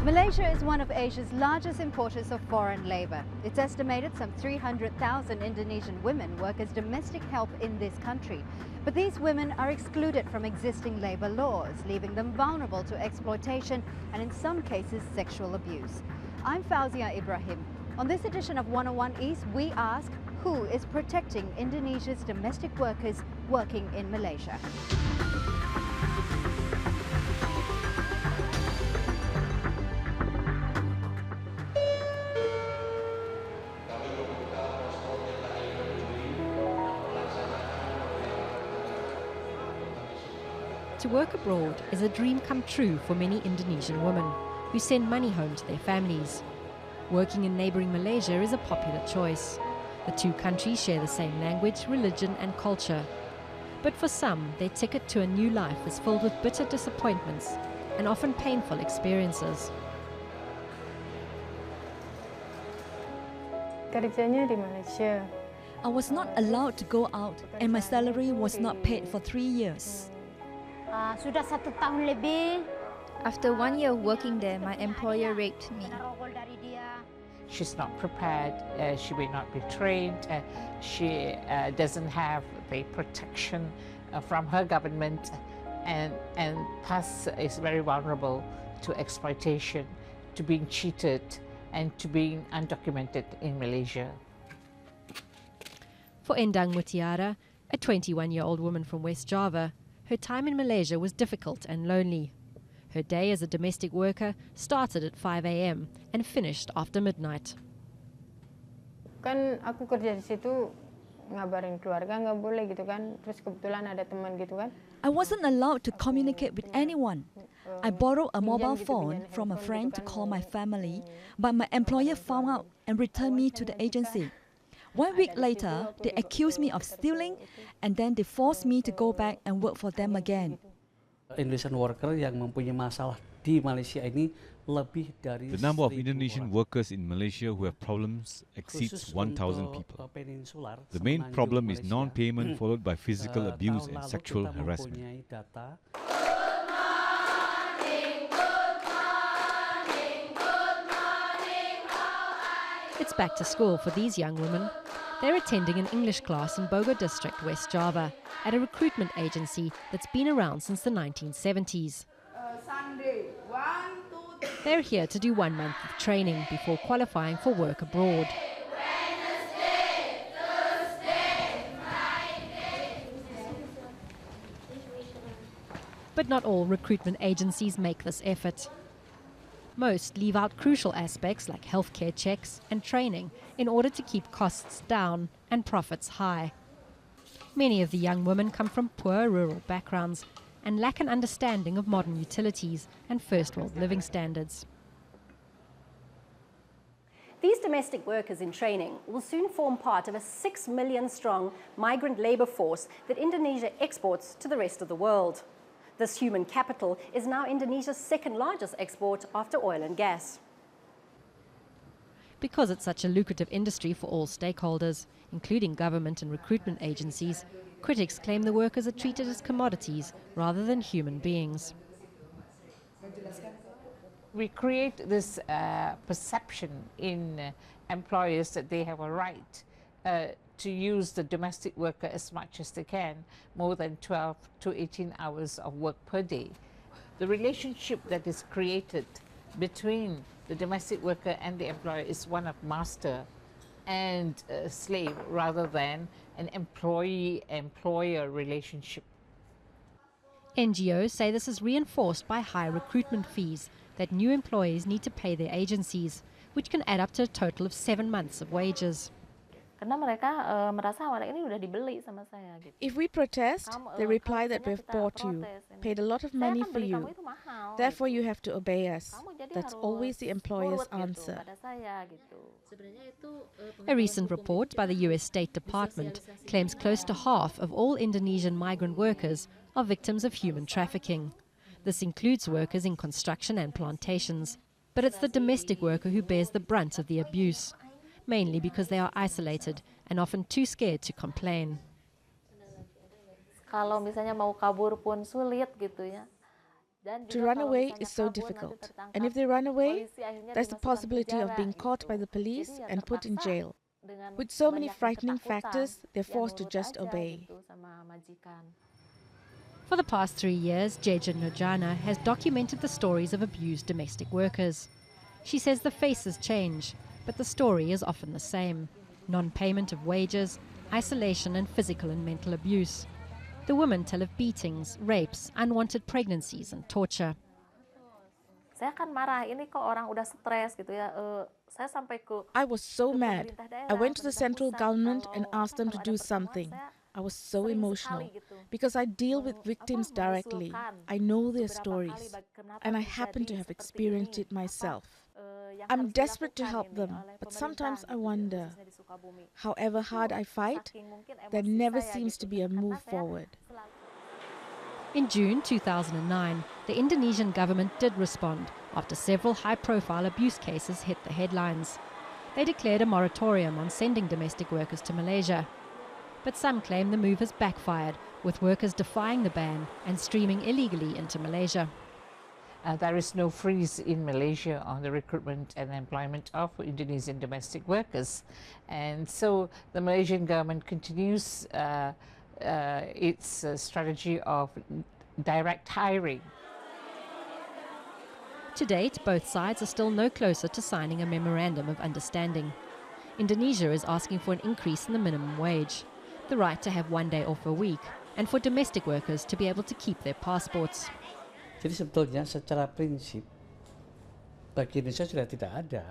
Malaysia is one of Asia's largest importers of foreign labour. It's estimated some 300,000 Indonesian women work as domestic help in this country. But these women are excluded from existing labour laws, leaving them vulnerable to exploitation and in some cases sexual abuse. I'm Fauzia Ibrahim. On this edition of 101 East, we ask, who is protecting Indonesia's domestic workers working in Malaysia? To work abroad is a dream come true for many Indonesian women who send money home to their families. Working in neighbouring Malaysia is a popular choice. The two countries share the same language, religion and culture. But for some, their ticket to a new life is filled with bitter disappointments and often painful experiences. Kerjanya di Malaysia. I was not allowed to go out and my salary was not paid for 3 years. Sudah 1 tahun lebih. After 1 year of working there, my employer raped me. She's not prepared, she may not be trained, she doesn't have the protection from her government and thus is very vulnerable to exploitation, to being cheated and to being undocumented in Malaysia. For Endang Mutiara, a 21-year-old woman from West Java, her time in Malaysia was difficult and lonely. Her day as a domestic worker started at 5 a.m. and finished after midnight. Kan aku kerja di situ ngabarin keluarga nggak boleh gitu kan. Terus kebetulan ada teman gitu kan. I wasn't allowed to communicate with anyone. I borrowed a mobile phone from a friend to call my family, but my employer found out and returned me to the agency. 1 week later, they accused me of stealing and then they forced me to go back and work for them again. Indonesian worker yang mempunyai masalah di Malaysia ini lebih dari The number of Indonesian workers in Malaysia who have problems exceeds 1,000 people. The main problem is non-payment followed by physical abuse and sexual harassment. It's back to school for these young women. They're attending an English class in Bogor District, West Java, at a recruitment agency that's been around since the 1970s. They're here to do 1 month of training before qualifying for work abroad. But not all recruitment agencies make this effort. Most leave out crucial aspects like healthcare checks and training in order to keep costs down and profits high. Many of the young women come from poor rural backgrounds and lack an understanding of modern utilities and first-world living standards. These domestic workers in training will soon form part of a 6 million strong migrant labour force that Indonesia exports to the rest of the world. This human capital is now Indonesia's second largest export after oil and gas. Because it's such a lucrative industry for all stakeholders, including government and recruitment agencies, critics claim the workers are treated as commodities rather than human beings. We create this perception in employers that they have a right to use the domestic worker as much as they can, more than 12 to 18 hours of work per day. The relationship that is created between the domestic worker and the employer is one of master and slave rather than an employee-employer relationship. NGOs say this is reinforced by high recruitment fees that new employees need to pay their agencies, which can add up to a total of 7 months of wages. If we protest, they reply that we've bought you, paid a lot of money for you. Therefore, you have to obey us. That's always the employer's answer. A recent report by the US State Department claims close to half of all Indonesian migrant workers are victims of human trafficking. This includes workers in construction and plantations, but it's the domestic worker who bears the brunt of the abuse, mainly because they are isolated and often too scared to complain. Kalau misalnya mau kabur pun sulit gitu ya. To run away is so difficult, and if they run away, there's the possibility of being caught by the police and put in jail. With so many frightening factors, they're forced to just obey. For the past 3 years, Jeja Nurjana has documented the stories of abused domestic workers. She says the faces change, but the story is often the same. Non-payment of wages, isolation and physical and mental abuse. The women tell of beatings, rapes, unwanted pregnancies and torture. I was so mad. I went to the central government and asked them to do something. I was so emotional because I deal with victims directly. I know their stories, and I happen to have experienced it myself. I'm desperate to help them, but sometimes I wonder, however hard I fight, there never seems to be a move forward. In June 2009, the Indonesian government did respond after several high-profile abuse cases hit the headlines. They declared a moratorium on sending domestic workers to Malaysia. But some claim the move has backfired, with workers defying the ban and streaming illegally into Malaysia. There is no freeze in Malaysia on the recruitment and employment of Indonesian domestic workers. And so the Malaysian government continues its strategy of direct hiring. To date, both sides are still no closer to signing a memorandum of understanding. Indonesia is asking for an increase in the minimum wage, the right to have 1 day off a week, and for domestic workers to be able to keep their passports. Jadi sebetulnya secara prinsip bagi Indonesia sudah tidak ada.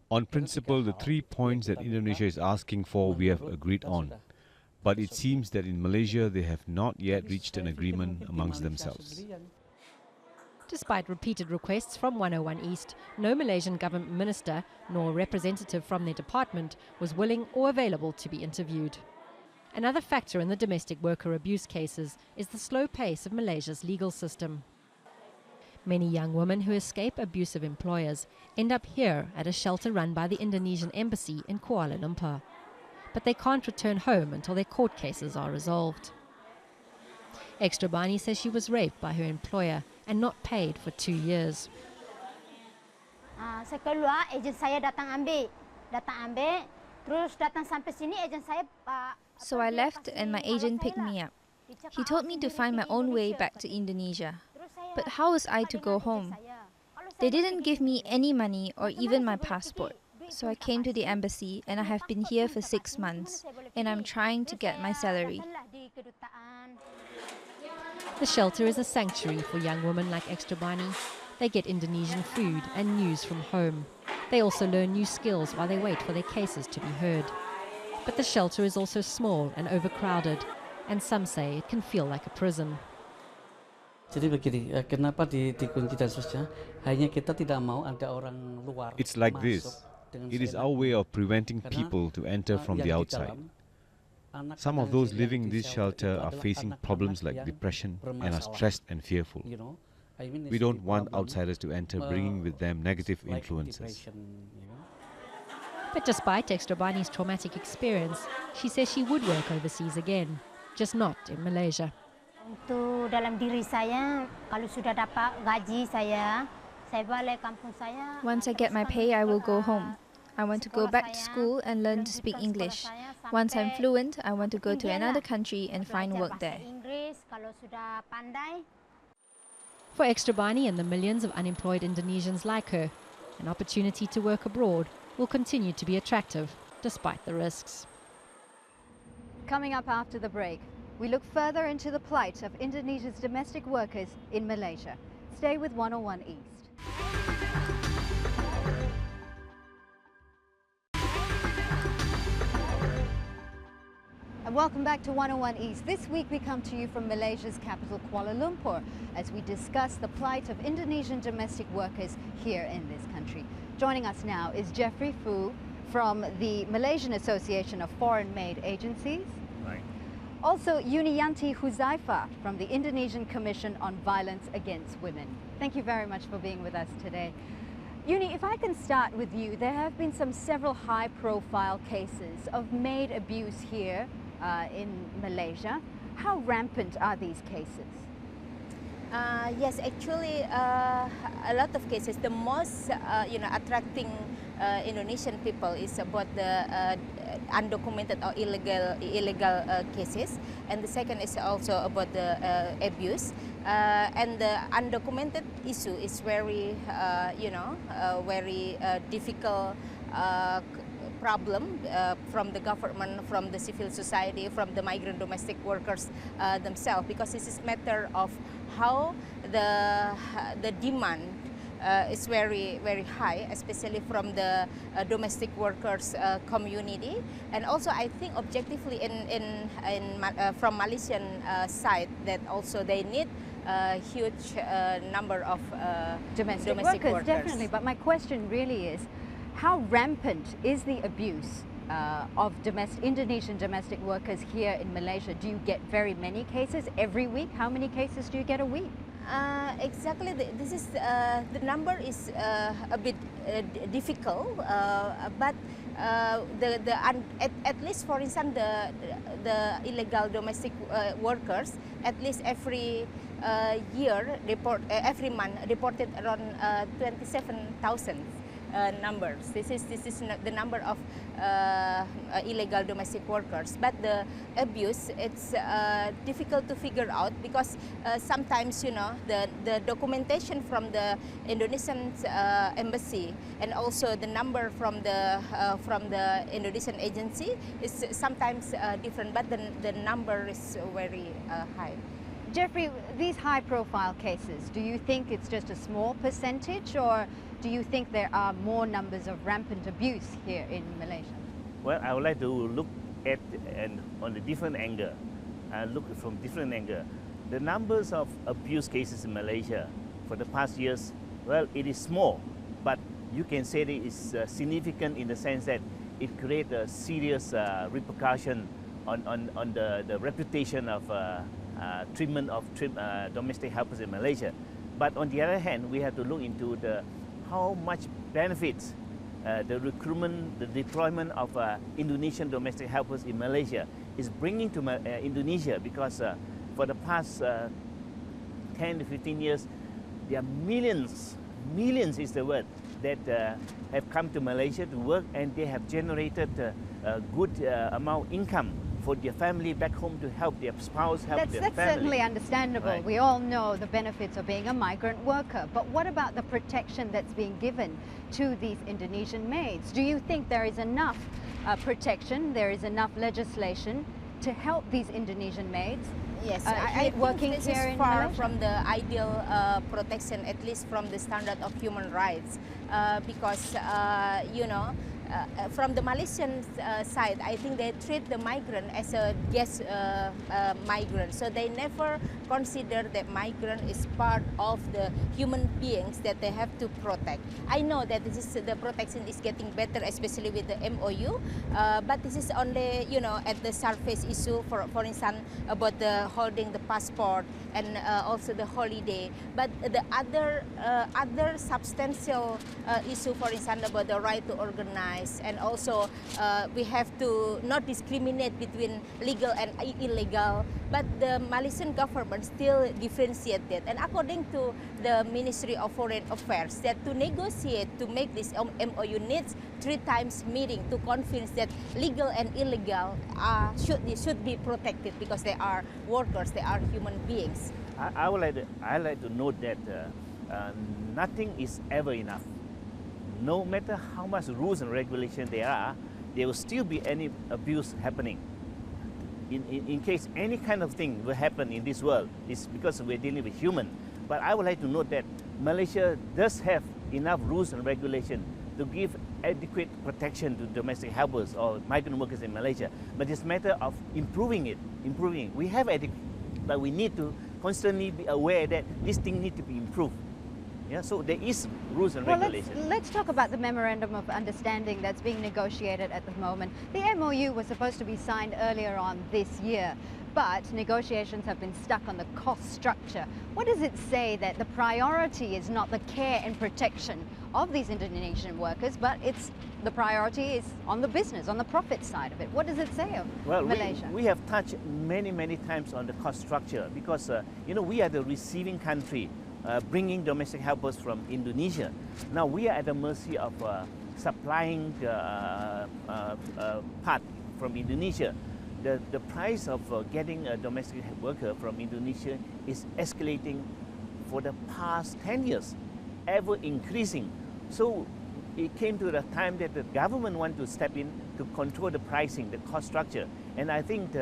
On principle, the 3 points that Indonesia is asking for we have agreed on. But it seems that in Malaysia they have not yet reached an agreement amongst themselves. Despite repeated requests from 101 East, no Malaysian government minister nor representative from their department was willing or available to be interviewed. Another factor in the domestic worker abuse cases is the slow pace of Malaysia's legal system. Many young women who escape abusive employers end up here at a shelter run by the Indonesian embassy in Kuala Lumpur. But they can't return home until their court cases are resolved. Ekstrabani says she was raped by her employer and not paid for 2 years. Saya keluar, ejen saya datang ambil, terus datang sampai sini ejen saya. So I left and my agent picked me up. He told me to find my own way back to Indonesia. But how was I to go home? They didn't give me any money or even my passport. So I came to the embassy and I have been here for 6 months and I'm trying to get my salary. The shelter is a sanctuary for young women like Ekstrabani. They get Indonesian food and news from home. They also learn new skills while they wait for their cases to be heard. But the shelter is also small and overcrowded, and some say it can feel like a prison. Jadi begini, kenapa dikunci dan seterusnya? Hanya kita tidak mau ada orang luar. It's like this. It is our way of preventing people to enter from the outside. Some of those living in this shelter are facing problems like depression and are stressed and fearful. We don't want outsiders to enter bringing with them negative influences. But despite Ekstrabani's traumatic experience, she says she would work overseas again, just not in Malaysia. Untuk dalam diri saya, kalau sudah dapat gaji saya balik kampung saya. Once I get my pay, I will go home. I want to go back to school and learn to speak English. Once I'm fluent, I want to go to another country and find work there. For Ekstrabani and the millions of unemployed Indonesians like her, an opportunity to work abroad will continue to be attractive despite the risks. Coming up after the break, we look further into the plight of Indonesia's domestic workers in Malaysia. Stay with 101 East. And welcome back to 101 East. This week we come to you from Malaysia's capital, Kuala Lumpur, as we discuss the plight of Indonesian domestic workers here in this country. Joining us now is Jeffrey Fu from the Malaysian Association of Foreign Maid Agencies. Right. Also, Yuniyanti Huzaifa from the Indonesian Commission on Violence Against Women. Thank you very much for being with us today. Uni, if I can start with you, there have been several high-profile cases of maid abuse here in Malaysia. How rampant are these cases? Yes, actually, a lot of cases. The most, attracting Indonesian people is about the undocumented or illegal cases, and the second is also about the abuse. And the undocumented issue is very, very difficult problem from the government, from the civil society, from the migrant domestic workers themselves, because this is matter of how the demand is very high, especially from the domestic workers community, and also I think objectively from Malaysian side that also they need a huge number of domestic workers. Definitely, but my question really is, how rampant is the abuse of Indonesian domestic workers here in Malaysia? Do you get very many cases every week? How many cases do you get a week? Exactly, this is the number is a bit difficult, but at least, for instance, the illegal domestic workers, at least every year every month reported around 27,000. Numbers. This is the number of illegal domestic workers, but the abuse, it's difficult to figure out, because sometimes the documentation from the Indonesian embassy and also the number from the Indonesian agency is sometimes different, but the number is very high. Jeffrey, these high-profile cases, do you think it's just a small percentage, or do you think there are more numbers of rampant abuse here in Malaysia? Well, I would like to look at on a different angle, look from different angle. The numbers of abuse cases in Malaysia for the past years, well, it is small, but you can say it is significant in the sense that it creates a serious repercussion on the reputation of treatment of domestic helpers in Malaysia. But on the other hand, we have to look into how much benefits the recruitment, the deployment of Indonesian domestic helpers in Malaysia is bringing to Indonesia, because for the past 10 to 15 years, there are millions is the word, that have come to Malaysia to work, and they have generated a good amount of income for their family back home, to help their spouse, help their family. That's certainly understandable. Right. We all know the benefits of being a migrant worker. But what about the protection that's being given to these Indonesian maids? Do you think there is enough protection, there is enough legislation to help these Indonesian maids? Yes, I working think this here is in far Malaysia? from the ideal protection, at least from the standard of human rights, because from the Malaysian side, I think they treat the migrant as a guest migrant, so they never consider that migrant is part of the human beings that they have to protect. I know that the protection is getting better, especially with the MOU, but this is only at the surface issue. For instance, about the holding the passport and also the holiday. But the other substantial issue, for instance, about the right to organize, and also we have to not discriminate between legal and illegal. But the Malaysian government still differentiate that. And according to the Ministry of Foreign Affairs, that to negotiate to make this MOU needs 3 times meeting to convince that legal and illegal should be protected, because they are workers, they are human beings. I like to note that nothing is ever enough. No matter how much rules and regulations there will still be any abuse happening. In case any kind of thing will happen in this world, it's because we're dealing with human. But I would like to note that Malaysia does have enough rules and regulations to give adequate protection to domestic helpers or migrant workers in Malaysia. But it's a matter of improving it. We have adequate, but we need to constantly be aware that this thing needs to be improved. Yeah, so there is rules and regulations. Let's talk about the memorandum of understanding that's being negotiated at the moment. The MOU was supposed to be signed earlier on this year, But negotiations have been stuck on the cost structure. What does it say that the priority is not the care and protection of these Indonesian workers, but the priority is on the business, on the profit side of it? What does it say of Malaysia? We have touched many times on the cost structure because, we are the receiving country, bringing domestic helpers from Indonesia. Now we are at the mercy of supplying part from Indonesia. The price of getting a domestic worker from Indonesia is escalating for the past 10 years, ever increasing. So it came to the time that the government want to step in to control the pricing, the cost structure. And I think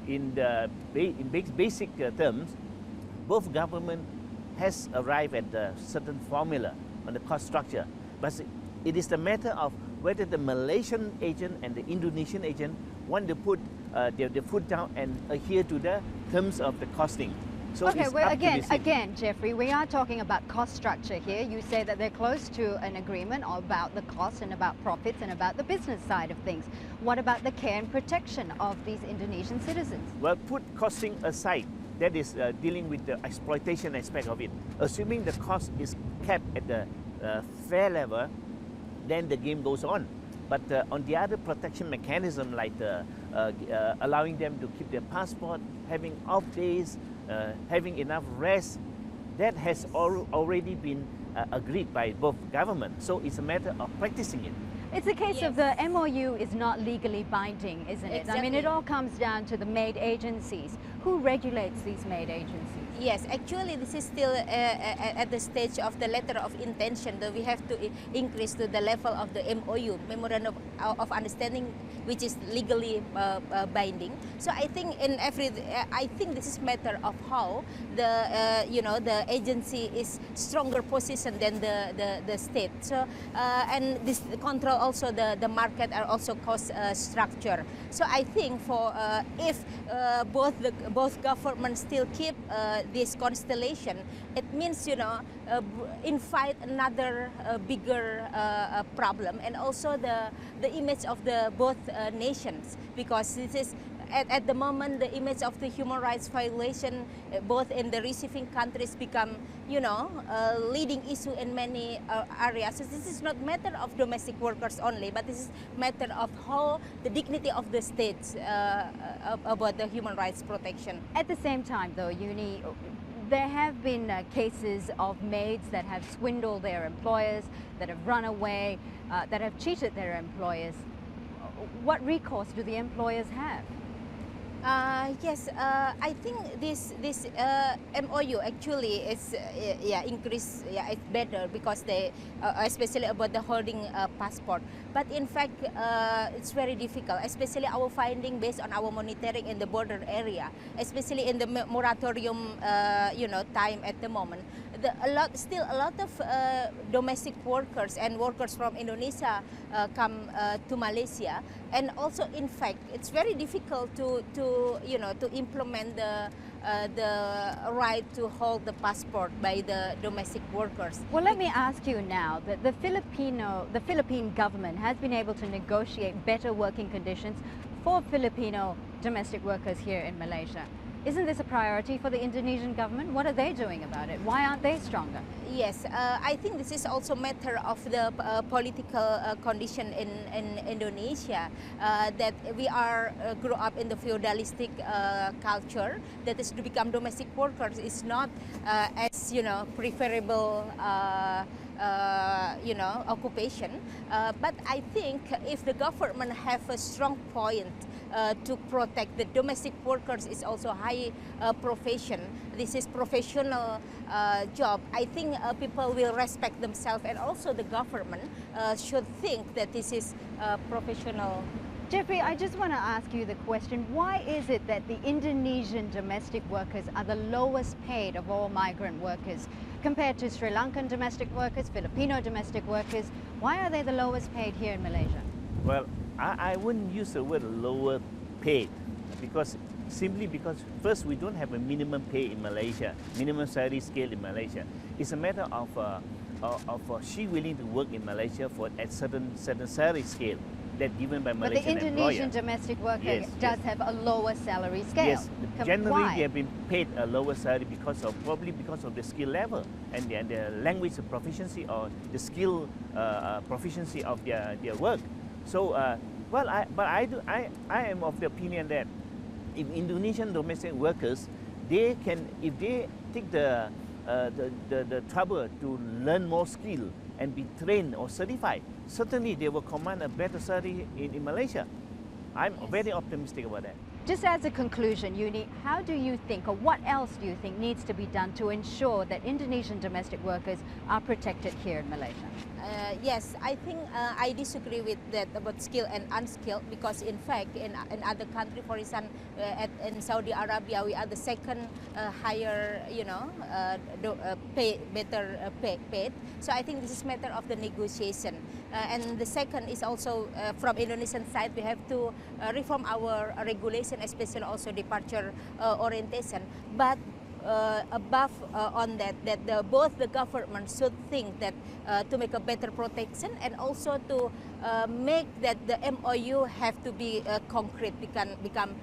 in basic terms, both government has arrived at a certain formula on the cost structure. But it is the matter of whether the Malaysian agent and the Indonesian agent want to put their foot down and adhere to the terms of the costing. So okay, well, again, Jeffrey, we are talking about cost structure here. You say that they're close to an agreement about the cost and about profits and about the business side of things. What about the care and protection of these Indonesian citizens? Well, put costing aside. That is dealing with the exploitation aspect of it. Assuming the cost is kept at the fair level, then the game goes on. But on the other protection mechanism, like allowing them to keep their passport, having off days, having enough rest, that has already been agreed by both governments. So it's a matter of practicing it. It's a case of the MOU is not legally binding, isn't it? Exactly. I mean, it all comes down to the maid agencies. Who regulates these maid agencies? Yes, actually this is still at the stage of the letter of intention that we have to increase to the level of the MOU, Memorandum of Understanding, which is legally binding. So I think I think this is matter of how the the agency is stronger position than the state. So and this control also the market are also cost structure. So I think for if both governments still keep this constellation, it means invite another bigger problem, and also the image of the both nations, because this is at the moment the image of the human rights violation both in the receiving countries become a leading issue in many areas. So this is not matter of domestic workers only, but this is matter of how the dignity of the states about the human rights protection. At the same time though, there have been cases of maids that have swindled their employers, that have run away, that have cheated their employers. What recourse do the employers have? Yes, I think this MOU actually is increase. It's better because they especially about the holding passport. But in fact, it's very difficult, especially our finding based on our monitoring in the border area, especially in the moratorium time at the moment. A lot of domestic workers and workers from Indonesia come to Malaysia, and also in fact it's very difficult to implement the right to hold the passport by the domestic workers. Well, let me ask you now that the Philippine government has been able to negotiate better working conditions for Filipino domestic workers here in Malaysia. Isn't this a priority for the Indonesian government? What are they doing about it? Why aren't they stronger? Yes, I think this is also a matter of the political condition in Indonesia, that we grew up in the feudalistic culture, that is to become domestic workers is not as preferable occupation. But I think if the government have a strong point to protect the domestic workers is also high profession. This is professional job. I think people will respect themselves, and also the government should think that this is professional. Jeffrey, I just want to ask you the question, why is it that the Indonesian domestic workers are the lowest paid of all migrant workers compared to Sri Lankan domestic workers, Filipino domestic workers? Why are they the lowest paid here in Malaysia? Well, I wouldn't use the word lower paid, simply because first, we don't have a minimum pay in Malaysia, minimum salary scale in Malaysia. It's a matter of she willing to work in Malaysia for at certain salary scale. that given by But Malaysian the Indonesian employer. domestic worker Yes, does yes. have a lower salary scale. Yes, generally Why? they have been paid a lower salary probably because of the skill level and the language proficiency or the skill proficiency of their work. So, I am of the opinion that if Indonesian domestic workers, they can, if they take the trouble to learn more skill and be trained or certified, certainly they will command a better salary in Malaysia. I'm very optimistic about that. Just as a conclusion, Uni, how do you think, or what else do you think needs to be done to ensure that Indonesian domestic workers are protected here in Malaysia? Yes, I think I disagree with that about skilled and unskilled, because in fact in other countries, for example, in Saudi Arabia, we are the second higher, better paid. So I think this is matter of the negotiation. And the second is also from Indonesian side, we have to reform our regulation, especially also departure orientation. But above on that, both the government should think that to make a better protection, and also to make that the MOU have to be concrete, become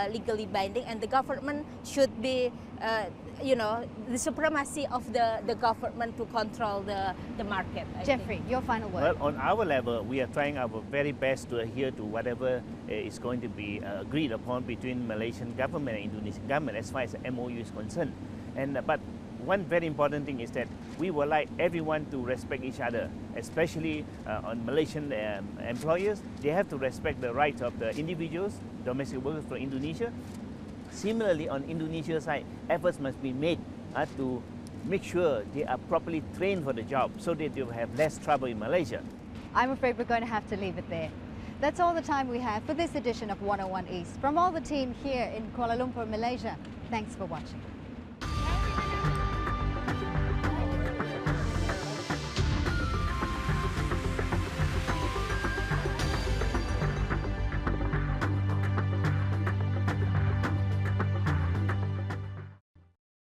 legally binding, and the government should be, the supremacy of the government to control the market. Jeffrey, your final word. Well, on our level, we are trying our very best to adhere to whatever is going to be agreed upon between Malaysian government and Indonesian government as far as the MOU is concerned. But one very important thing is that we would like everyone to respect each other, especially on Malaysian employers. They have to respect the rights of the individuals, domestic workers from Indonesia. Similarly, on Indonesia's side, efforts must be made to make sure they are properly trained for the job so that they will have less trouble in Malaysia. I'm afraid we're going to have to leave it there. That's all the time we have for this edition of 101 East. From all the team here in Kuala Lumpur, Malaysia, thanks for watching.